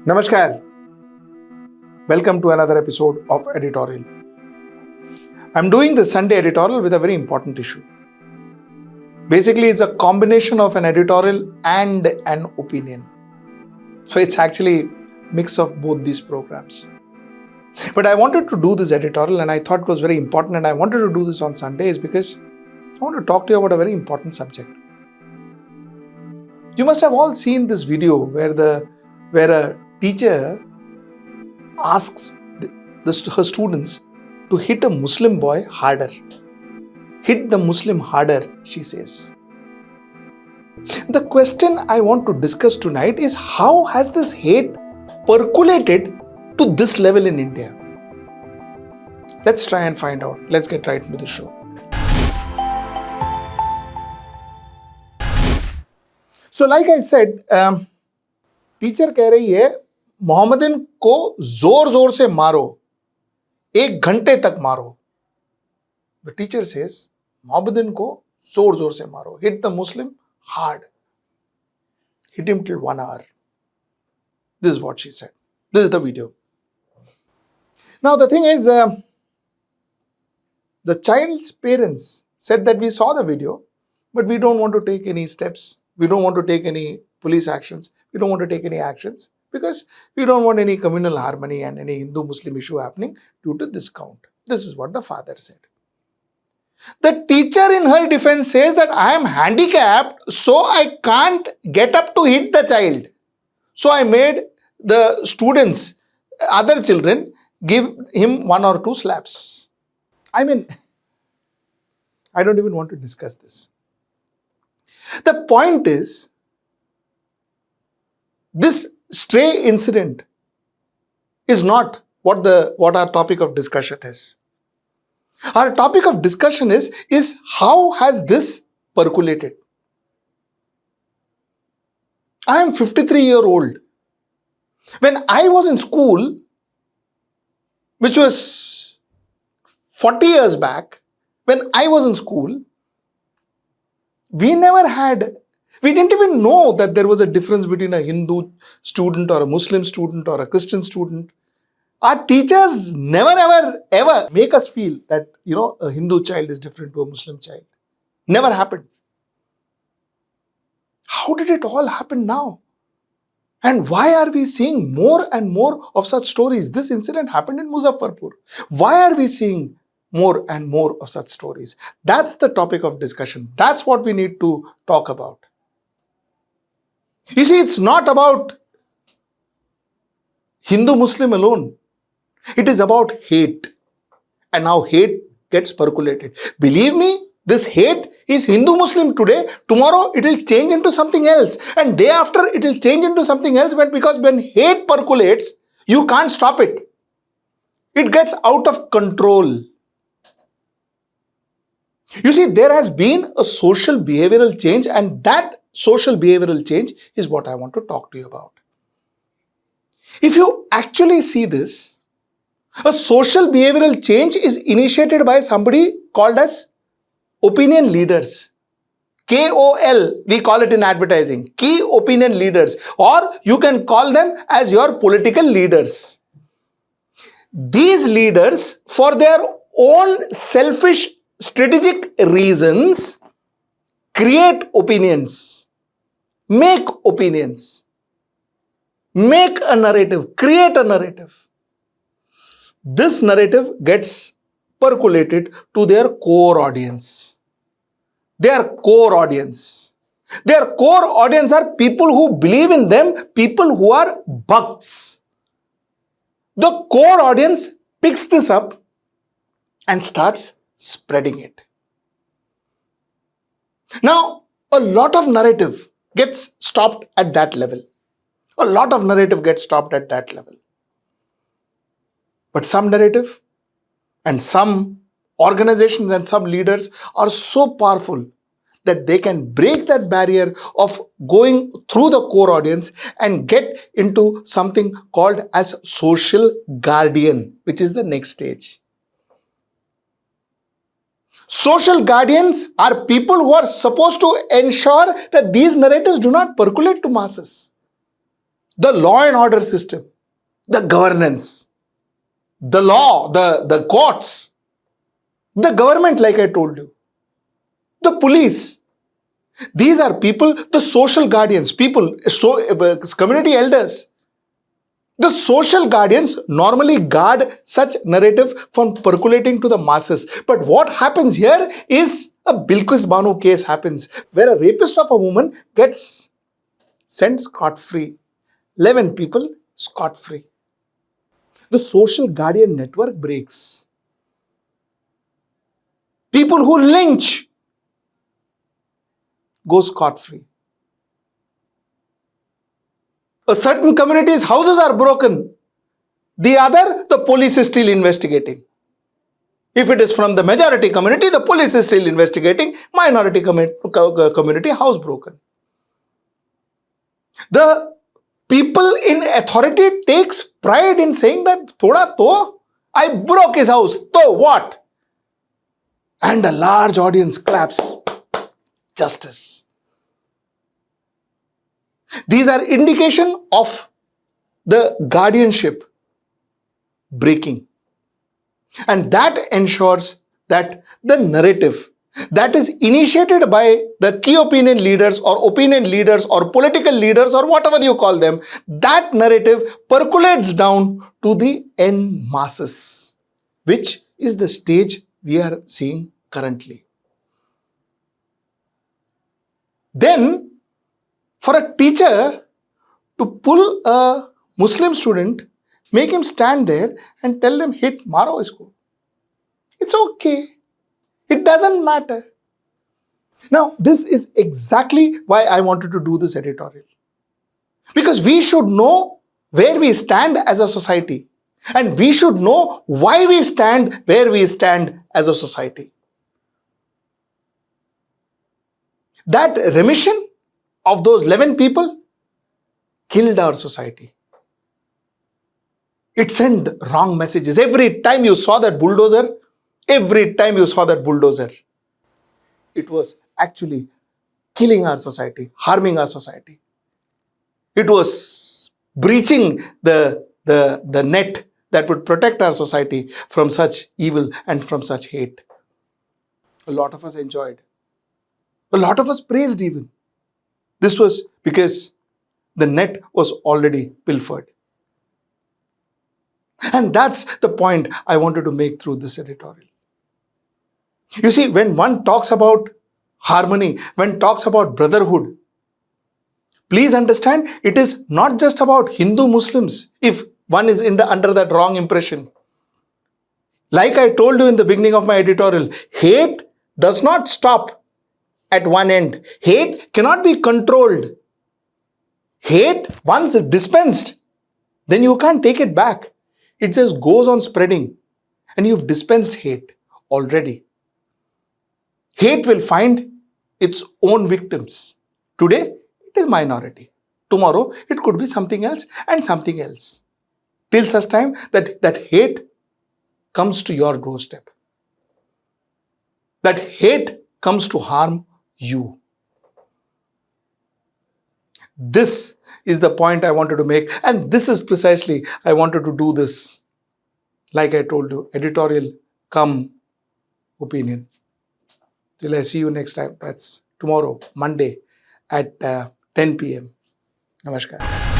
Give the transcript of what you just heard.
Namaskar. Welcome to another episode of Editorial. I'm doing the Sunday editorial with a very important issue. Basically, it's a combination of an editorial and an opinion. So it's actually a mix of both these programs. But I wanted to do this editorial and I thought it was very important, and I wanted to do this on Sundays because I want to talk to you about a very important subject. You must have all seen this video where a teacher asks her students to hit a Muslim boy harder. Hit the Muslim harder, she says. The question I want to discuss tonight is, how has this hate percolated to this level in India? Let's try and find out. Let's get right into the show. So like I said, teacher कह रही है Mohammedan को जोर जोर से मारो, 1 घंटे तक मारो. The teacher says मोहम्मदन को जोर जोर से मारो. Hit the Muslim hard. Hit him till 1 hour. This is what she said. This is the video. Now the thing is, the child's parents said that we saw the video, but we don't want to take any steps. We don't want to take any police actions. We don't want to take any actions because we don't want any communal harmony and any Hindu-Muslim issue happening due to this count. This is what the father said. The teacher in her defense says that I am handicapped, so I can't get up to hit the child. So I made the students, other children, give him 1 or 2 slaps. I mean, I don't even want to discuss this. The point is, this stray incident is not what our topic of discussion is. Our topic of discussion is how has this percolated? I am 53-year-old. When I was in school, which was 40 years back, when I was in school, we didn't even know that there was a difference between a Hindu student or a Muslim student or a Christian student. Our teachers never ever make us feel that, a Hindu child is different to a Muslim child. Never happened. How did it all happen now? And why are we seeing more and more of such stories? This incident happened in Muzaffarpur. Why are we seeing more and more of such stories? That's the topic of discussion. That's what we need to talk about. You see, it's not about Hindu-Muslim alone. It is about hate. And how hate gets percolated. Believe me, this hate is Hindu-Muslim today. Tomorrow it will change into something else. And day after it will change into something else, because when hate percolates, you can't stop it. It gets out of control. You see, there has been a social behavioral change, and that social behavioral change is what I want to talk to you about. If you actually see this, a social behavioral change is initiated by somebody called as opinion leaders. KOL, we call it in advertising, key opinion leaders, or you can call them as your political leaders. These leaders, for their own selfish strategic reasons, create opinions, make opinions, make a narrative, create a narrative. This narrative gets percolated to their core audience. Their core audience. Their core audience are people who believe in them, people who are bhakts. The core audience picks this up and starts spreading it. Now, a lot of narrative gets stopped at that level. A lot of narrative gets stopped at that level. But some narrative and some organizations and some leaders are so powerful that they can break that barrier of going through the core audience and get into something called as social guardian, which is the next stage. Social guardians are people who are supposed to ensure that these narratives do not percolate to masses. the law and order system, the governance, the law, the courts, the government, like I told you, the police. These are people, the social guardians, people, community elders. The social guardians normally guard such narrative from percolating to the masses. But what happens here is a Bilquis Banu case happens, where a rapist of a woman gets sent scot-free. 11 people scot-free. The social guardian network breaks. People who lynch go scot-free. A certain community's houses are broken. The other, the police is still investigating. If it is from the majority community, the police is still investigating. Minority community, house broken. The people in authority takes pride in saying that, thoda to, I broke his house, to what? And a large audience claps. Justice. These are indication of the guardianship breaking. And that ensures that the narrative that is initiated by the key opinion leaders or political leaders or whatever you call them, that narrative percolates down to the en masses, which is the stage we are seeing currently. Then, for a teacher to pull a Muslim student, make him stand there and tell them, hit, maro isko. It's okay. It doesn't matter. Now, this is exactly why I wanted to do this editorial. Because we should know where we stand as a society. And we should know why we stand where we stand as a society. That remission of those 11 people killed our society. It sent wrong messages. Every time you saw that bulldozer, it was actually killing our society, harming our society. It was breaching the net that would protect our society from such evil and from such hate. A lot of us enjoyed. A lot of us praised even. This was because the net was already pilfered. And that's the point I wanted to make through this editorial. You see, when one talks about harmony, when talks about brotherhood, please understand it is not just about Hindu Muslims if one is under that wrong impression. Like I told you in the beginning of my editorial, hate does not stop at one end. Hate cannot be controlled. Hate, once dispensed, then you can't take it back. It just goes on spreading and you've dispensed hate already. Hate will find its own victims. Today, it is minority. Tomorrow, it could be something else and something else. Till such time that hate comes to your doorstep. That hate comes to harm you. This is the point I wanted to make, and this is precisely I wanted to do this. Like I told you, editorial come opinion. Till I see you next time. That's tomorrow, Monday at 10 p.m. Namaskar.